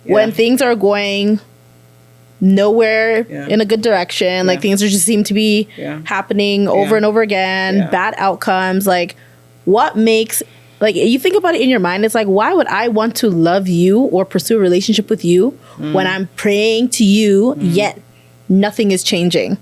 when things are going nowhere in a good direction, like things are just seem to be happening over and over again, bad outcomes, like what makes, like you think about it in your mind, it's like, why would I want to love you or pursue a relationship with you when I'm praying to you yet nothing is changing?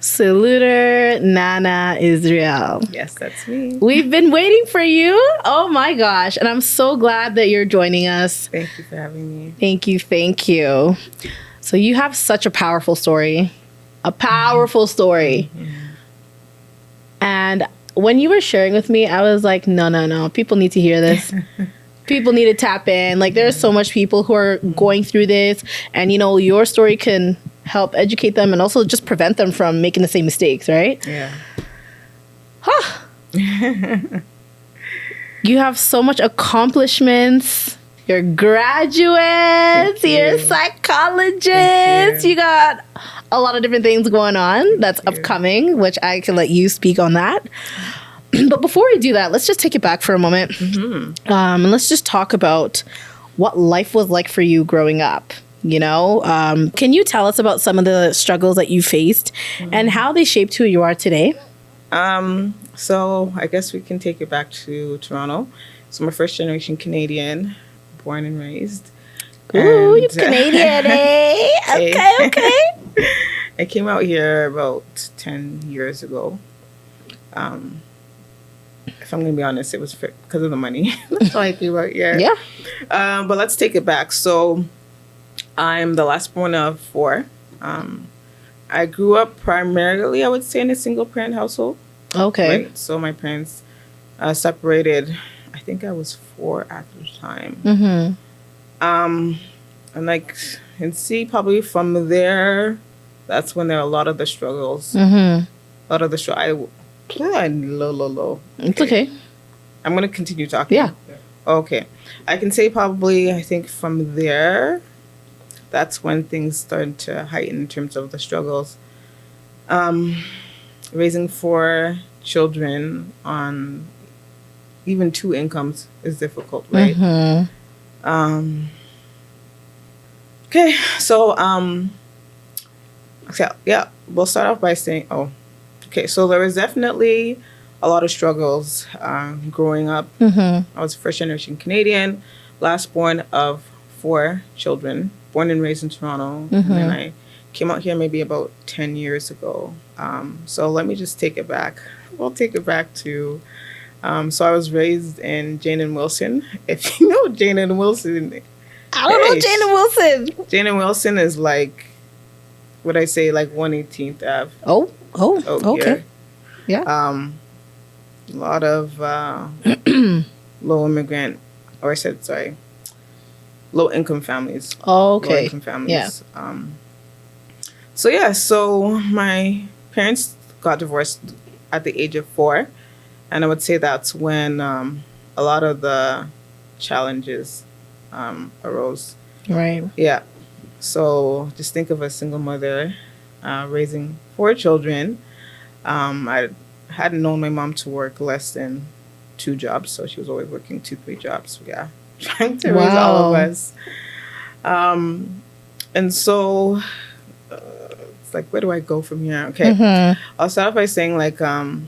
Suluter Nana Israel. Yes, that's me. We've been waiting for you. Oh my gosh. And I'm so glad that you're joining us. Thank you for having me. Thank you. Thank you. So you have such a powerful story. A powerful story. And when you were sharing with me, I was like, no. People need to hear this. People need to tap in. Like there's so much people who are going through this. And, you know, your story can help educate them and also just prevent them from making the same mistakes, right? Yeah. Huh. You have so much accomplishments. You're graduates. You're a psychologist. You got a lot of different things going on that's upcoming, which I can let you speak on that. But before we do that, let's just take it back for a moment. And let's just talk about what life was like for you growing up. You know, can you tell us about some of the struggles that you faced and how they shaped who you are today? So I guess we can take it back to Toronto. So I'm a first generation Canadian, born and raised. Ooh, you're Canadian, eh? Okay. I came out here about 10 years ago. If I'm going to be honest, it was because of the money. That's why I came out here. Yeah. But let's take it back. So I'm the last born of 4. I grew up primarily, I would say, in a single parent household. Okay. Right? So my parents separated, I think I was 4 at the time. And like, and see, probably from there, that's when there are a lot of the struggles. A lot of the struggles. Low. It's okay. I'm going to continue talking. Yeah. Okay. I can say probably, I think from there, that's when things started to heighten in terms of the struggles. Raising 4 children on even 2 incomes is difficult, right? Okay, so we'll start off by saying, so there was definitely a lot of struggles growing up. I was a first generation Canadian, last born of 4 children, born and raised in Toronto. And then I came out here maybe about 10 years ago. So let me just take it back. We'll take it back to, so I was raised in Jane and Wilson. If you know Jane and Wilson. I don't know Jane and Wilson. Jane and Wilson is like, what I say, like 118th Ave. Oh, okay. Yeah. A lot of low income families. Oh, okay. Low income families. Yeah. So my parents got divorced at the age of 4. And I would say that's when a lot of the challenges arose. Right. Yeah. So just think of a single mother raising 4 children. I hadn't known my mom to work less than 2 jobs, so she was always working 2-3 jobs. Yeah, trying to raise all of us. And so it's like, where do I go from here? Okay, I'll start off by saying like her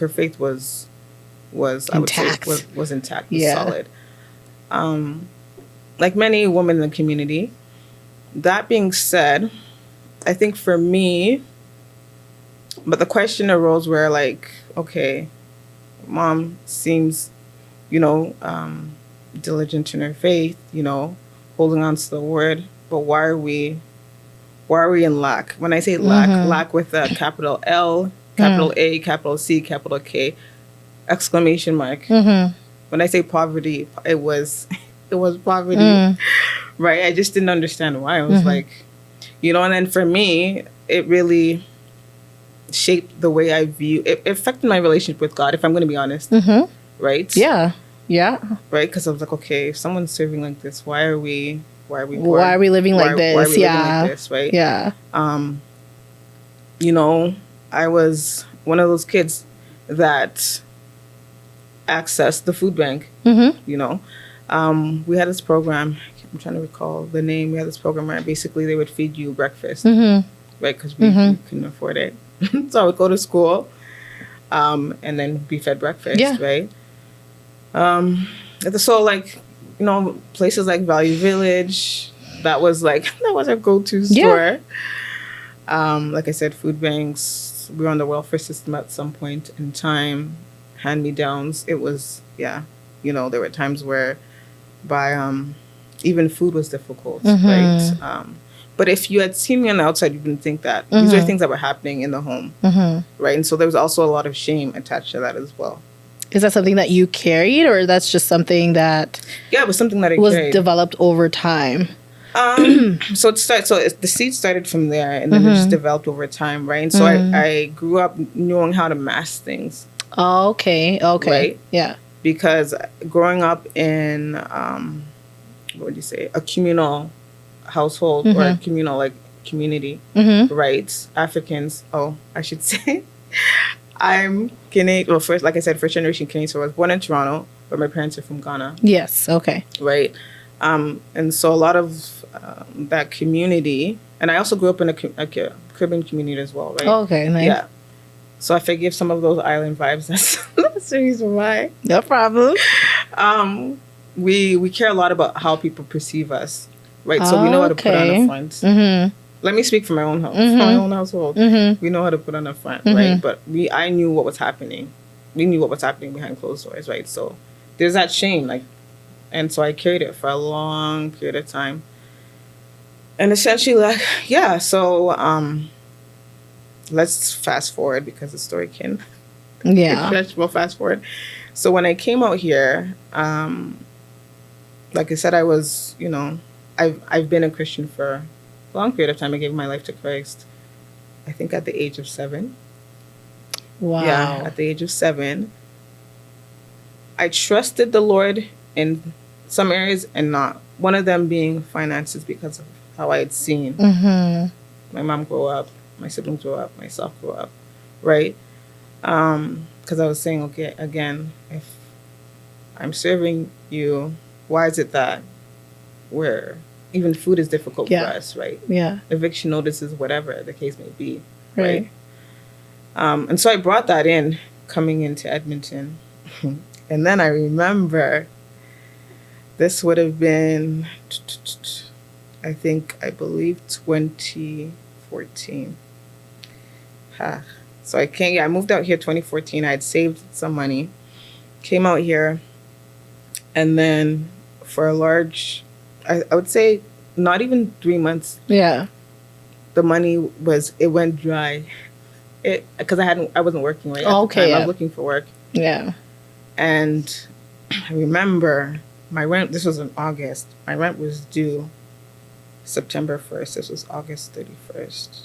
faith was intact. I would say was intact, was solid. Like many women in the community. That being said, I think for me, but the question arose where like, okay, mom seems, diligent in her faith, holding on to the word, but why are we in lack? When I say lack with a capital L, capital A, capital C, capital K, exclamation mark. When I say poverty, it was poverty, right? I just didn't understand why. I was like, and then for me, it really, shaped the way I view it. It affected my relationship with God, if I'm going to be honest. Right? Yeah. Yeah. Right? Because I was like, okay, if someone's serving like this, why are we poor? Why are we living like this? Why are we living like this? Right? Yeah. You know, I was one of those kids that accessed the food bank. You know, we had this program. I'm trying to recall the name. We had this program where basically they would feed you breakfast, right? Because we couldn't afford it. So I would go to school, and then be fed breakfast, right? So like, you know, places like Value Village, that was our go-to store. Like I said, food banks. We were on the welfare system at some point in time. Hand-me-downs. It was, you know, there were times where even food was difficult, right? But if you had seen me on the outside, you wouldn't think that. These are things that were happening in the home, right? And so there was also a lot of shame attached to that as well. Is that something that you carried, or that's just something that... Yeah, it was something that I was carried. Developed over time? So the seed started from there, and then it just developed over time, right? And so I grew up knowing how to mask things. Oh, okay. Right? Yeah. Because growing up in, what would you say, a communal household or a communal, like, community, right? Africans, I should say. I'm Canadian. Well, first, like I said, first generation Canadian. So I was born in Toronto, but my parents are from Ghana. Yes. Okay. Right. And so a lot of that community, and I also grew up in a Caribbean community as well, right? Oh, okay. Nice. Yeah. So I forgive some of those island vibes. That's the reason why. No problem. We care a lot about how people perceive us, right? So we know how to put on a front. Let me speak for my own house, for my own household. We know how to put on a front, right? But I knew what was happening. We knew what was happening behind closed doors, right? So there's that shame, like, and so I carried it for a long period of time. And essentially, like, so let's fast forward because the story can. We'll fast forward. So when I came out here, like I said, I was, you know, I've been a Christian for a long period of time. I gave my life to Christ, I think at the age of 7. Wow. Yeah, at the age of 7. I trusted the Lord in some areas and not. One of them being finances, because of how I had seen my mom grow up, my siblings grow up, myself grow up, right? Because I was saying, okay, again, if I'm serving you, why is it that even food is difficult for us, right? Yeah. Eviction notices, whatever the case may be, right? And so I brought that in coming into Edmonton. And then I remember this would have been, I believe 2014. So I moved out here 2014. I had saved some money, came out here, and then for a large, I would say not even 3 months. Yeah. The money went dry. Because I wasn't working right at the time. I was looking for work. Yeah. And I remember my rent, this was in August. My rent was due September 1st. This was August 31st.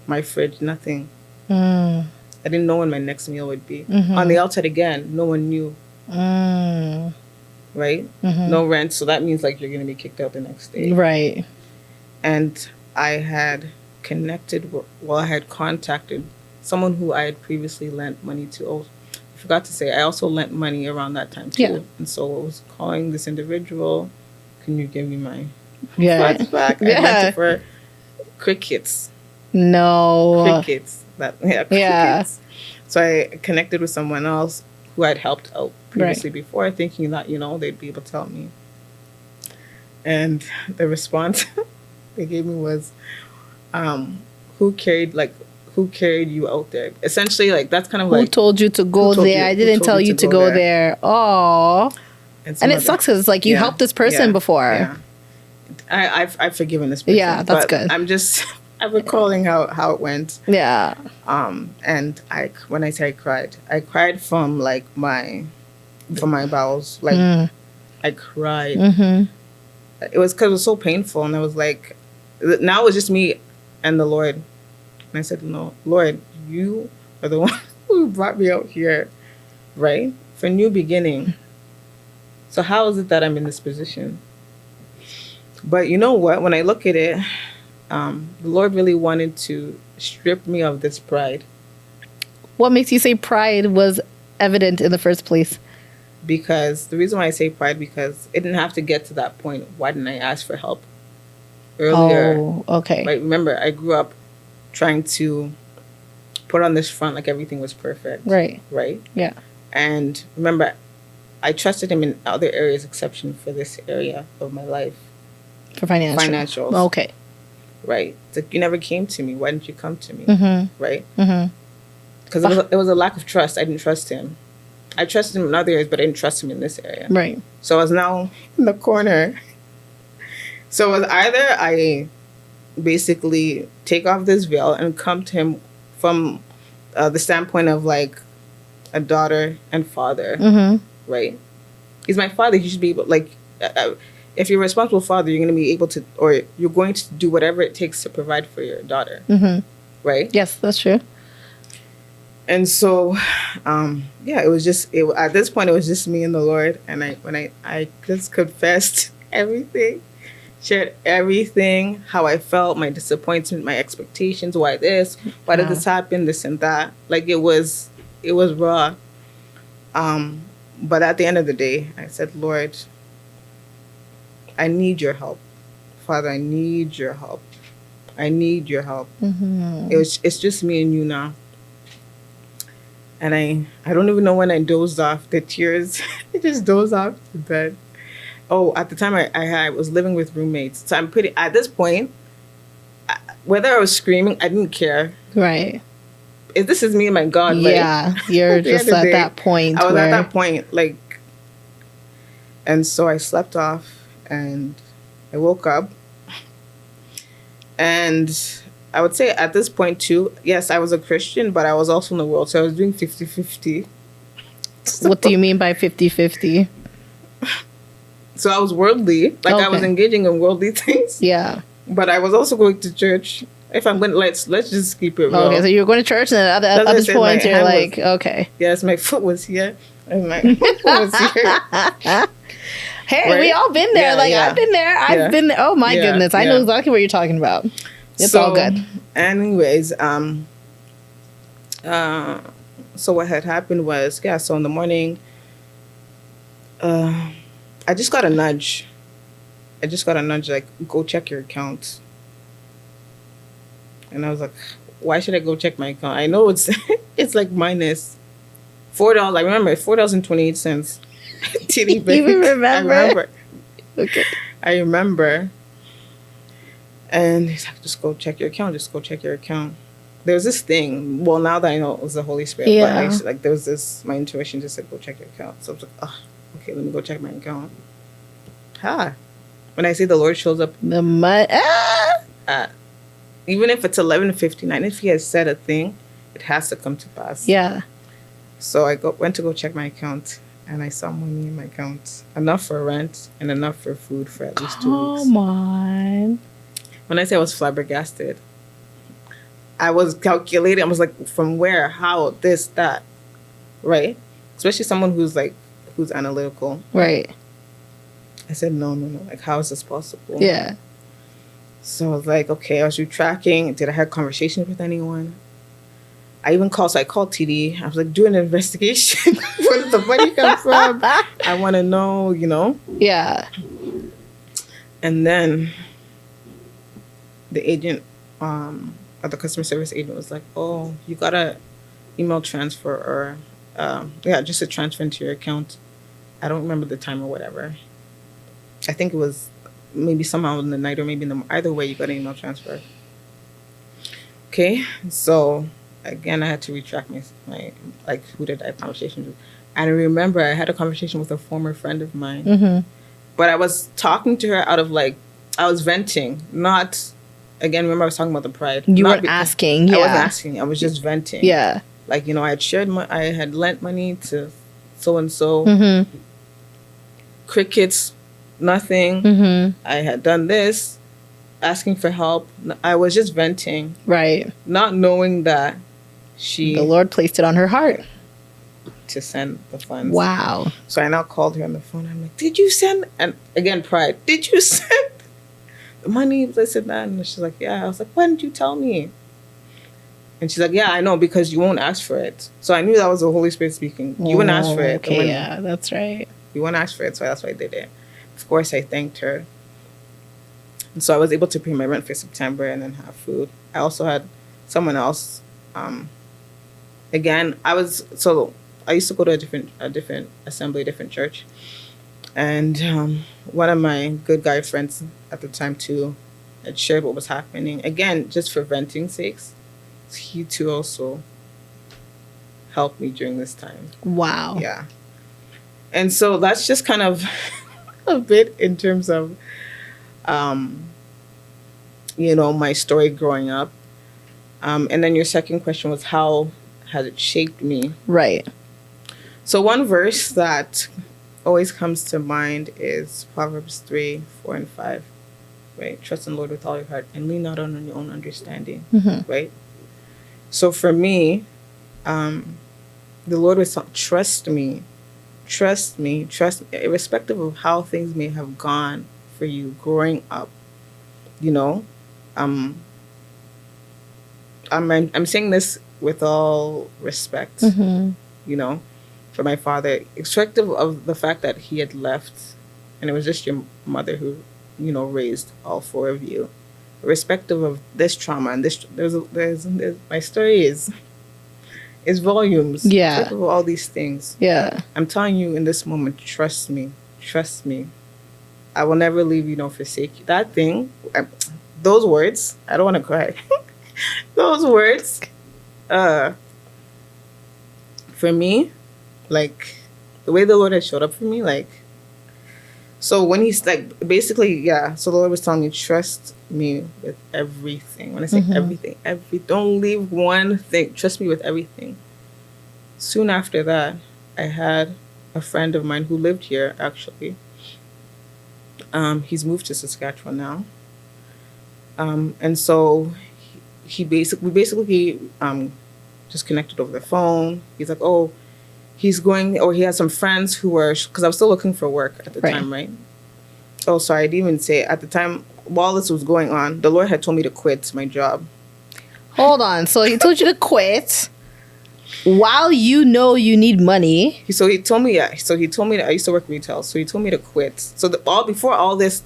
My fridge, nothing. I didn't know when my next meal would be. On the outside again, no one knew. Right? No rent, so that means like you're going to be kicked out the next day. Right. And I had I had contacted someone who I had previously lent money to. Oh, I forgot to say, I also lent money around that time too. Yeah. And so I was calling this individual, can you give me my funds back? I lent it for crickets. No. Crickets. Crickets. So I connected with someone else who had helped out previously before, thinking that, you know, they'd be able to help me. And the response they gave me was, who carried you out there? Essentially, like, that's kind of like, who told you to go there? I didn't tell you to go there. Oh. And it sucks because, like, you helped this person before. Yeah. I've forgiven this person. Yeah, that's good. I'm recalling how it went. Yeah. And when I say I cried from like my bowels. Like I cried. It was because it was so painful, and I was like, now it was just me and the Lord. And I said, no, Lord, you are the one who brought me out here, right? For a new beginning. So how is it that I'm in this position? But you know what? When I look at it, the Lord really wanted to strip me of this pride. What makes you say pride was evident in the first place? Because the reason why I say pride, because it didn't have to get to that point. Why didn't I ask for help earlier? Oh, okay. Right? Remember, I grew up trying to put on this front like everything was perfect. Right. Right? Yeah. And remember, I trusted him in other areas exception for this area of my life. For financials. Okay. Right? It's like, you never came to me. Why didn't you come to me? Mm-hmm. Right? Mm-hmm. Because it was a lack of trust. I didn't trust him. I trusted him in other areas, but I didn't trust him in this area. Right. So I was now in the corner. So it was either I basically take off this veil and come to him from the standpoint of like a daughter and father, right? He's my father. He should be able, like, if you're a responsible father, you're going to be able to, or you're going to do whatever it takes to provide for your daughter, right? Yes, that's true. And so, it was just, at this point, it was just me and the Lord. And I just confessed everything, shared everything, how I felt, my disappointment, my expectations, why did this happen, this and that. Like, it was raw. But at the end of the day, I said, Lord, I need your help. Father, I need your help. I need your help. It's just me and you now. And I don't even know when I dozed off. The tears, I just dozed off to bed. Oh, at the time I was living with roommates. So at this point, whether I was screaming, I didn't care. Right. If this is me and my God. Yeah, like, you're just at that point. I was at that point, like, and so I slept off and I woke up. And I would say at this point too, yes, I was a Christian, but I was also in the world. So I was doing 50-50. What do you mean by 50-50? So I was worldly. Like, I was engaging in worldly things. Yeah. But I was also going to church. If I'm going to, let's just keep it real. Okay, so you were going to church, and at other points you're like, okay. Yes, my foot was here. And my foot was here. Hey, right? We all been there. I've been there. I've been there. Oh, my goodness. I know exactly what you're talking about. It's all good. Anyways, so what had happened was, so in the morning, I just got a nudge. Like, go check your account. And I was like, why should I go check my account? I know it's like minus $4. I remember $4.28. TD Bank. You remember? I remember. Okay. I remember. And he's like, just go check your account. Just go check your account. There was this thing. Well, now that I know it was the Holy Spirit. Yeah. But like, there was this, my intuition just said, go check your account. So I was like, oh, okay, let me go check my account. When I say the Lord shows up. Even if it's 11:59, if he has said a thing, it has to come to pass. Yeah. So I went to go check my account, and I saw money in my account. Enough for rent and enough for food for at least 2 weeks. Come on. When I say I was flabbergasted, I was calculating. I was like, from where, how, this, that, right? Especially someone who's analytical. Right. I said, no. Like, how is this possible? Yeah. So I was like, okay, I was retracking. Did I have conversations with anyone? I called TD. I was like, do an investigation. Where did the money come from? I want to know, Yeah. And then the agent, or the customer service agent was like, oh, you got a email transfer or, just a transfer into your account. I don't remember the time or whatever. I think it was maybe somehow in the night or maybe either way, you got an email transfer. Okay, so again, I had to retract my who did I have conversations with? And I remember I had a conversation with a former friend of mine, but I was talking to her out of I was venting, not, again, remember I was talking about the pride. You weren't asking, yeah. I wasn't asking, I was just venting. Yeah. Like, I had I had lent money to so-and-so. Crickets, nothing. I had done this, asking for help. I was just venting. Right. Not knowing that The Lord placed it on her heart to send the funds. Wow. So I now called her on the phone. I'm like, did you send? And again, pride. Did you send the money? This and that. And she's like, yeah. I was like, why didn't you tell me? And she's like, yeah, I know, because you won't ask for it. So I knew that was the Holy Spirit speaking. You wouldn't ask for it. Okay, yeah, that's right. You wouldn't ask for it, so that's why I did it. Of course, I thanked her. And so I was able to pay my rent for September and then have food. I also had someone else. Again, I used to go to a different assembly, different church. And one of my good guy friends at the time, too, had shared what was happening. Again, just for venting sakes. He too also helped me during this time. Wow. Yeah. And so that's just kind of a bit in terms of, my story growing up. And then your second question was, how has it shaped me? Right. So one verse that always comes to mind is Proverbs 3, 4, and 5. Right? Trust in the Lord with all your heart and lean not on your own understanding. Mm-hmm. Right? So for me, the Lord was saying, trust me, irrespective of how things may have gone for you growing up. I'm saying this with all respect, Mm-hmm. For my father, irrespective of the fact that he had left, and it was just your mother who, raised all four of you. Irrespective of this trauma and this, there's my story is volumes. Yeah. Irrespective of all these things. Yeah. I'm telling you in this moment, trust me. I will never leave you nor forsake you. That thing, those words, I don't want to cry. Those words, for me, like, the way the Lord has showed up for me, like, so when he's like, basically, yeah, so the Lord was telling me, trust me with everything. When I say everything, don't leave one thing. Trust me with everything. Soon after that, I had a friend of mine who lived here, actually. He's moved to Saskatchewan now. And so we basically just connected over the phone. He's like, oh, he has some friends who were, because I was still looking for work at the time, right? Oh, sorry, I didn't even say, at the time, while this was going on, the Lord had told me to quit my job. Hold on. So he told you to quit while you need money. So he told me that I used to work retail. So he told me to quit. So before all this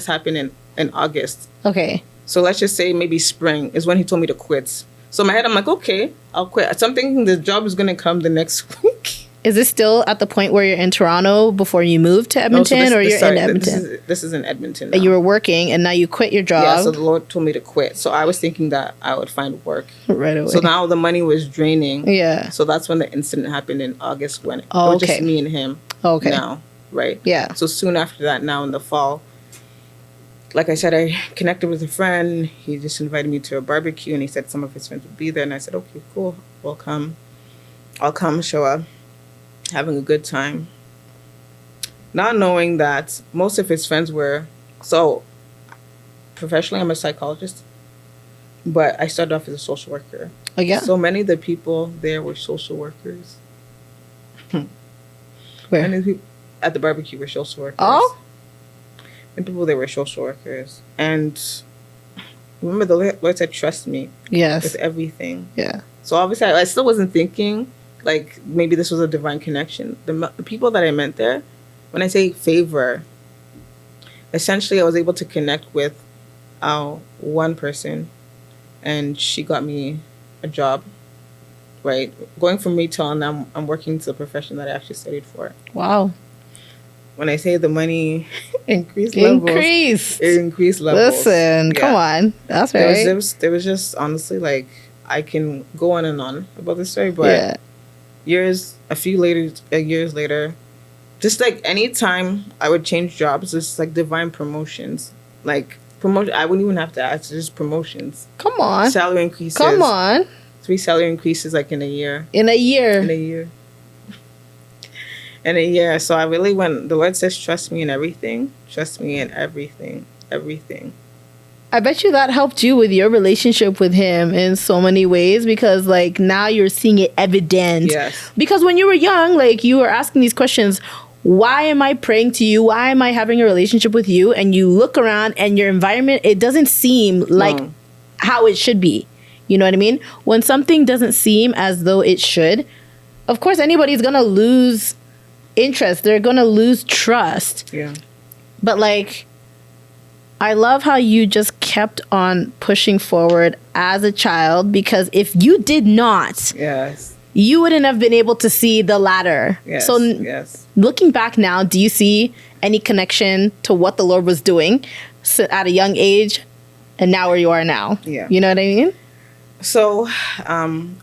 happened in August. Okay. So let's just say maybe spring is when he told me to quit. So in my head, I'm like, okay, I'll quit. So I'm thinking the job is going to come the next week. Is this still at the point where you're in Toronto before you moved to Edmonton, or you're in Edmonton? This is in Edmonton now. You were working, and now you quit your job? Yeah, so the Lord told me to quit. So I was thinking that I would find work. Right away. So now the money was draining. Yeah. So that's when the incident happened in August, when it was just me and him now, right? Yeah. So soon after that, now in the fall, like I said, I connected with a friend. He just invited me to a barbecue, and he said some of his friends would be there. And I said, okay, cool. I'll come, show up. Having a good time. Not knowing that most of his friends were, so professionally I'm a psychologist, but I started off as a social worker. Oh, yeah? So many of the people there were social workers. Where? Many of the people at the barbecue were social workers. Oh? And people there were social workers. And remember, the Lord said, trust me. Yes. With everything. Yeah. So obviously I still wasn't thinking like maybe this was a divine connection. The people that I met there, when I say favor, essentially I was able to connect with one person, and she got me a job, right? Going from retail, and now I'm working to the profession that I actually studied for. Wow. When I say the money increased levels. It increased levels. Listen, come on. That's right. There was just honestly, like, I can go on and on about this story, but years later, just like any time I would change jobs, it's like divine promotions. Like promotion, I wouldn't even have to ask, just promotions. Come on. Salary increases. Come on. 3 salary increases like in a year. In a year. So I really went, the Lord says, trust me in everything. Trust me in everything. Everything. I bet you that helped you with your relationship with him in so many ways, because like now you're seeing it evident. Yes. Because when you were young, like you were asking these questions, why am I praying to you? Why am I having a relationship with you? And you look around and your environment, it doesn't seem like how it should be. You know what I mean? When something doesn't seem as though it should, of course anybody's going to lose interest. They're going to lose trust. Yeah. But like, I love how you just kept on pushing forward as a child, because if you did not, Yes. you wouldn't have been able to see the ladder. Yes. So Yes. looking back now, do you see any connection to what the Lord was doing at a young age and now where you are now? Yeah. You know what I mean? So,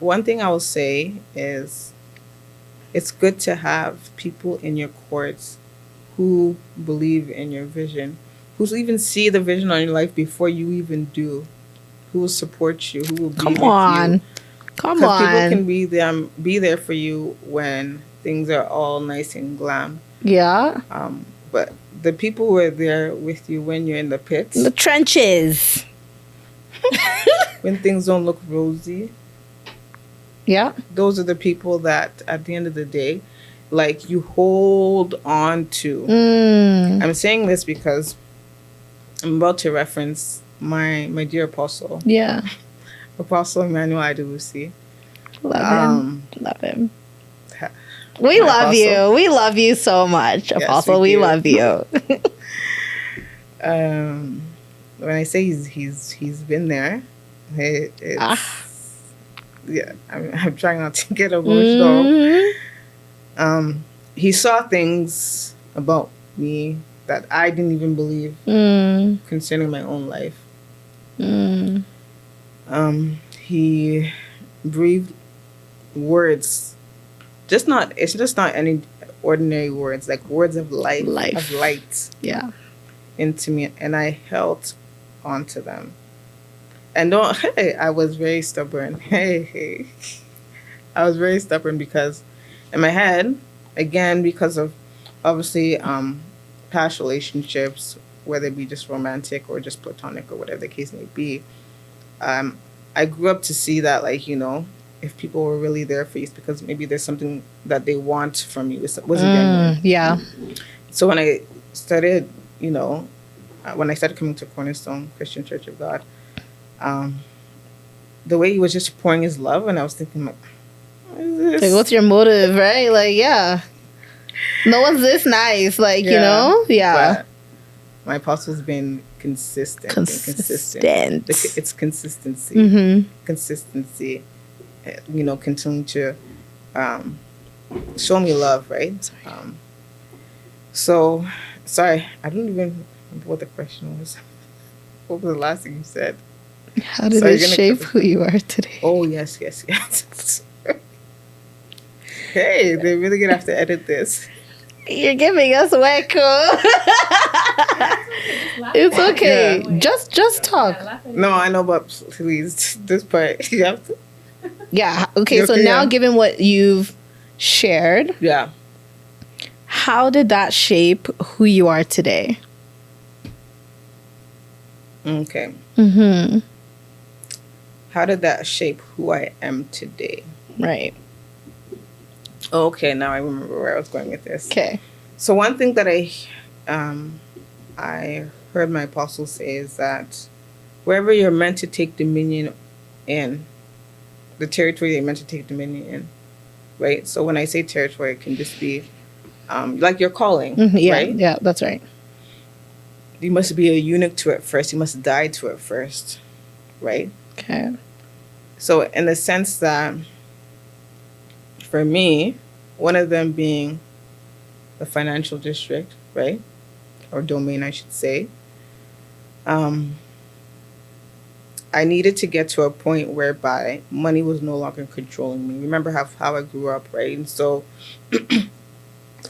one thing I will say is it's good to have people in your courts who believe in your vision, who even see the vision on your life before you even do, who will support you, who will be with you. Come Because people on. can be there for you when things are all nice and glam. Yeah. But the people who are there with you when you're in the pits, The trenches. when things don't look rosy, Yeah. those are the people that at the end of the day, like, you hold on to. I'm saying this because I'm about to reference my dear apostle, Yeah. Apostle Emmanuel Adelusi. Love him. Love him. Ha- We my love apostle. you. We love you so much, Yes, Apostle. we We do. love you. When I say he's been there, yeah, I'm trying not to get emotional. Mhm. He saw things about me that I didn't even believe concerning my own life. He breathed words, it's just not any ordinary words, like words of life. Of light Yeah. into me, and I held onto them. And I was very stubborn. I was very stubborn because in my head, again, because of obviously past relationships, whether it be just romantic or just platonic or whatever the case may be, I grew up to see that, like, if people were really there for you, it's because maybe there's something that they want from you. It wasn't genuine. Yeah. So when I started, when I started coming to Cornerstone Christian Church of God, the way he was just pouring his love, and I was thinking, like, what is this? Like, what's your motive, right? Like, yeah. No one's this nice. Like, Yeah. But my apostle's been consistent. Consistent. It's consistency. Mm-hmm. Consistency. Continue to show me love, right? Sorry, I don't even remember what the question was. What was the last thing you said? How did it shape who you are today? Oh, yes. Hey, they're really going to have to edit this. You're giving us way cool. It's okay. Yeah. Just talk. No, I know, but please, this part, you have to. Yeah. Okay, so Okay, now yeah. given what you've shared, Yeah. how did that shape who you are today? Okay. Mm-hmm. How did that shape who I am today? Right. Okay, now I remember where I was going with this. Okay. So one thing that I heard my apostle say is that wherever you're meant to take dominion in, the territory you're meant to take dominion in, right? So when I say territory, it can just be like your calling, Yeah. right? Yeah, that's right. You must be a eunuch to it first. You must die to it first, right? Okay. So in the sense that, for me, one of them being the financial district, right? Or domain, I should say. I needed to get to a point whereby money was no longer controlling me. Remember how I grew up, right? And so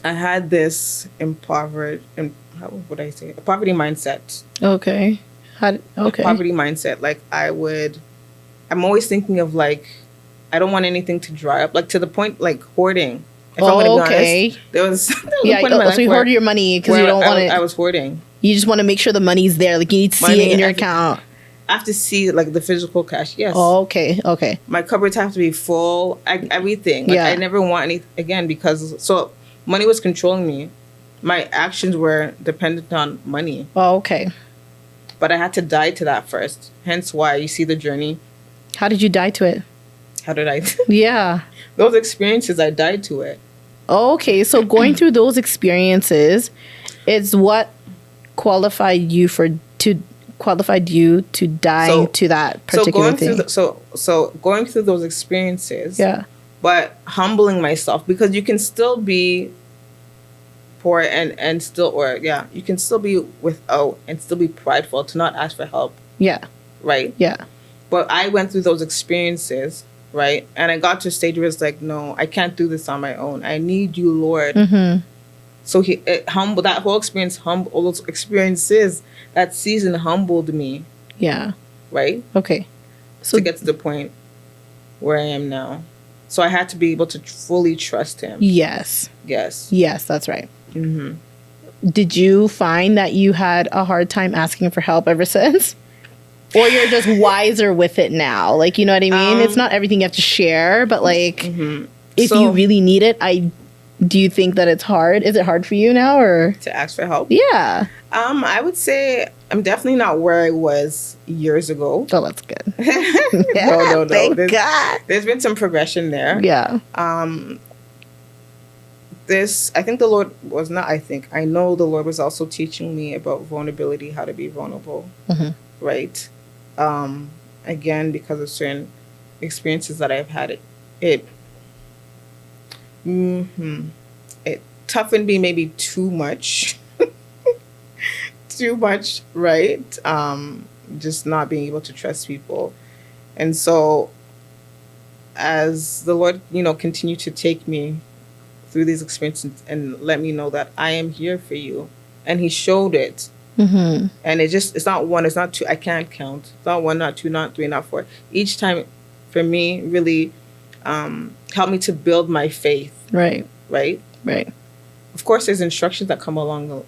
I had this poverty mindset. Okay. Okay. Poverty mindset. Like I'm always thinking of, like, I don't want anything to dry up. Like, to the point, like, hoarding. If I'm gonna be honest, there was a point in my life so you hoard your money because you don't want it. I was hoarding. You just want to make sure the money's there. Like, you need to see it in your account. I have to see like the physical cash. Yes. Oh, okay. Okay. My cupboards have to be full. Everything. Like, Yeah. I never want any again because so money was controlling me. My actions were dependent on money. Oh, okay. But I had to die to that first. Hence why you see the journey. How did you die to it? How did I? Yeah. Those experiences, I died to it. Oh, okay. So going through those experiences is what qualified you to die to that particular thing. So going through those experiences. Yeah. But humbling myself, because you can still be poor and still, you can still be without and still be prideful to not ask for help. Yeah. Right? Yeah. But I went through those experiences, right? And I got to a stage where it's like, no, I can't do this on my own. I need you, Lord. Mm-hmm. So that whole experience, all those experiences, that season humbled me. Yeah. Right? Okay. So to get to the point where I am now. So I had to be able to fully trust him. Yes. Yes. Yes, that's right. Mm-hmm. Did you find that you had a hard time asking for help ever since? Or you're just wiser with it now? Like, you know what I mean? It's not everything you have to share, but like, if you really need it, do you think that it's hard? Is it hard for you now, or to ask for help? Yeah. I would say I'm definitely not where I was years ago. Oh, that's good. No. Thank God. There's been some progression there. Yeah. I know the Lord was also teaching me about vulnerability, how to be vulnerable. Mm-hmm. Right. Again, because of certain experiences that I've had, it toughened me maybe too much. Too much, right? Just not being able to trust people. And so as the Lord, continued to take me through these experiences and let me know that I am here for you. And he showed it. Mm-hmm. And it's not one, it's not two, I can't count. It's not one, not two, not three, not four. Each time for me really helped me to build my faith. Right. Right? Right. Of course, there's instructions that come along,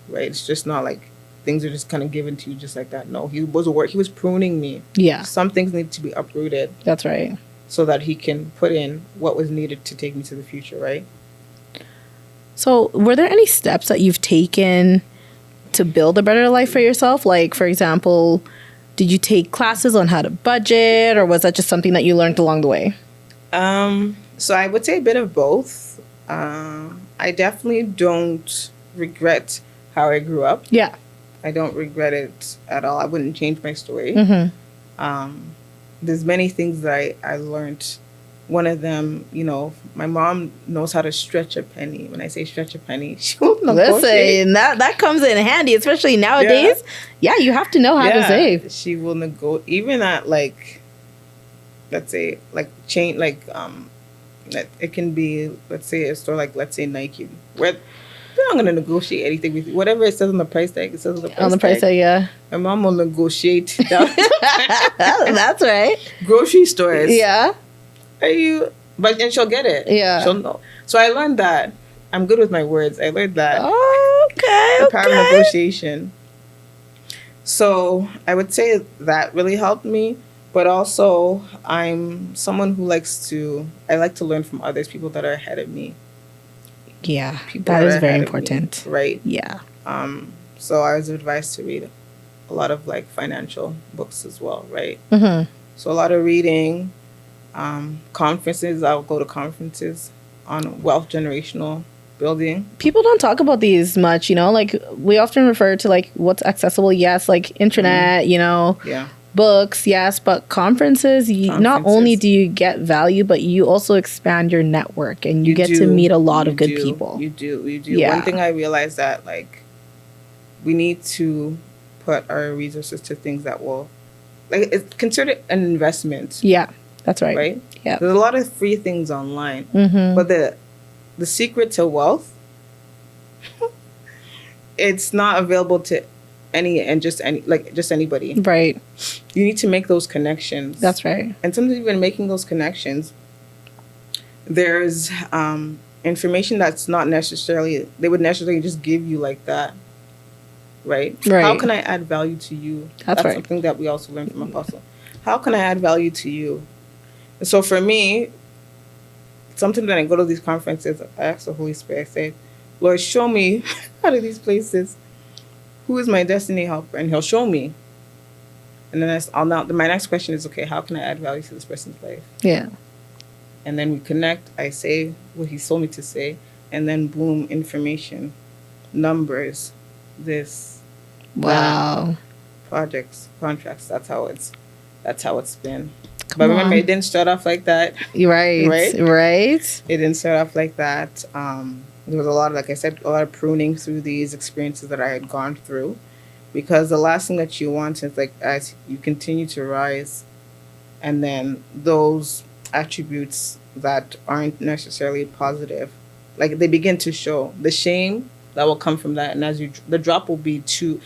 right? It's just not like things are just kind of given to you just like that. No, he was pruning me. Yeah. Some things need to be uprooted. That's right. So that he can put in what was needed to take me to the future, right? So were there any steps that you've taken to build a better life for yourself? Like, for example, did you take classes on how to budget, or was that just something that you learned along the way? So I would say a bit of both. I definitely don't regret how I grew up. Yeah. I don't regret it at all. I wouldn't change my story. Mm-hmm. There's many things that I learned. One of them, my mom knows how to stretch a penny. When I say stretch a penny, she will negotiate. Listen, that comes in handy, especially nowadays. Yeah, you have to know how to save. She will negotiate, even at let's say chain, it can be, let's say a store let's say Nike, where they're not going to negotiate anything with you. Whatever it says on the price tag, it says on the price tag. Yeah. My mom will negotiate. That's right. Grocery stores. Yeah. And she'll get it. Yeah. She'll know. So I learned that. I'm good with my words. I learned that. Okay. The power of negotiation. So I would say that really helped me. But also, I'm someone who I like to learn from others, people that are ahead of me. Yeah, that is very important. Me, right? Yeah. So I was advised to read a lot of financial books as well, right? Mm-hmm. So a lot of reading, conferences. I'll go to conferences on wealth generational building. People don't talk about these much, we often refer to what's accessible. Yes, internet, Yeah. Books, yes, but conferences, not only do you get value, but you also expand your network and you get to meet a lot of good people. You do. Yeah. One thing I realized that we need to put our resources to things that will it's considered an investment. Yeah, that's right. Right? Yeah. There's a lot of free things online. Mm-hmm. But the secret to wealth, it's not available to just anybody. Right. You need to make those connections. That's right. And sometimes even making those connections, there's information that's not necessarily, they would necessarily just give you like that. right? Right. How can I add value to you? That's right. Something that we also learned from Apostle. How can I add value to you? And so for me, something when I go to these conferences, I ask the Holy Spirit, I say, Lord, show me out of these places who is my destiny helper, and He'll show me. And then my next question is, okay, how can I add value to this person's life? Yeah. And then we connect. I say what He told me to say, and then boom, information, numbers, this, wow, that, projects, contracts. That's how it's been. Come Remember, on. it didn't start off like that. Right. It didn't start off like that. There was a lot of, like I said, a lot of pruning through these experiences that I had gone through, because the last thing that you want is, like, as you continue to rise, and then those attributes that aren't necessarily positive, like, they begin to show the shame that will come from that, and the drop will be too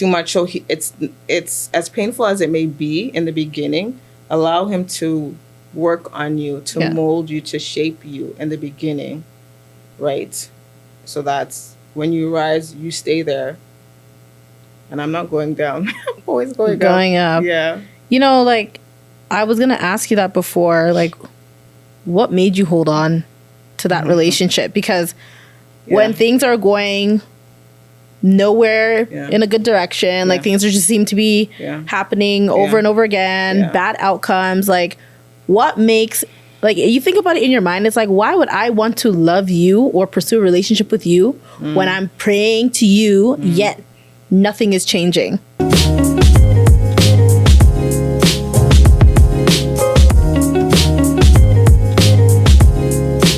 much. So it's as painful as it may be in the beginning. Allow Him to work on you, to mold you, to shape you in the beginning, right? So that's when you rise, you stay there. And I'm not going down. I'm always going up. Yeah. You know, like, I was going to ask you that before. Like, what made you hold on to that relationship? Because when things are going nowhere in a good direction, like, things just seem to be happening over and over again, bad outcomes, like, what makes, like, you think about it in your mind, it's like, why would I want to love you or pursue a relationship with you when I'm praying to you, yet nothing is changing?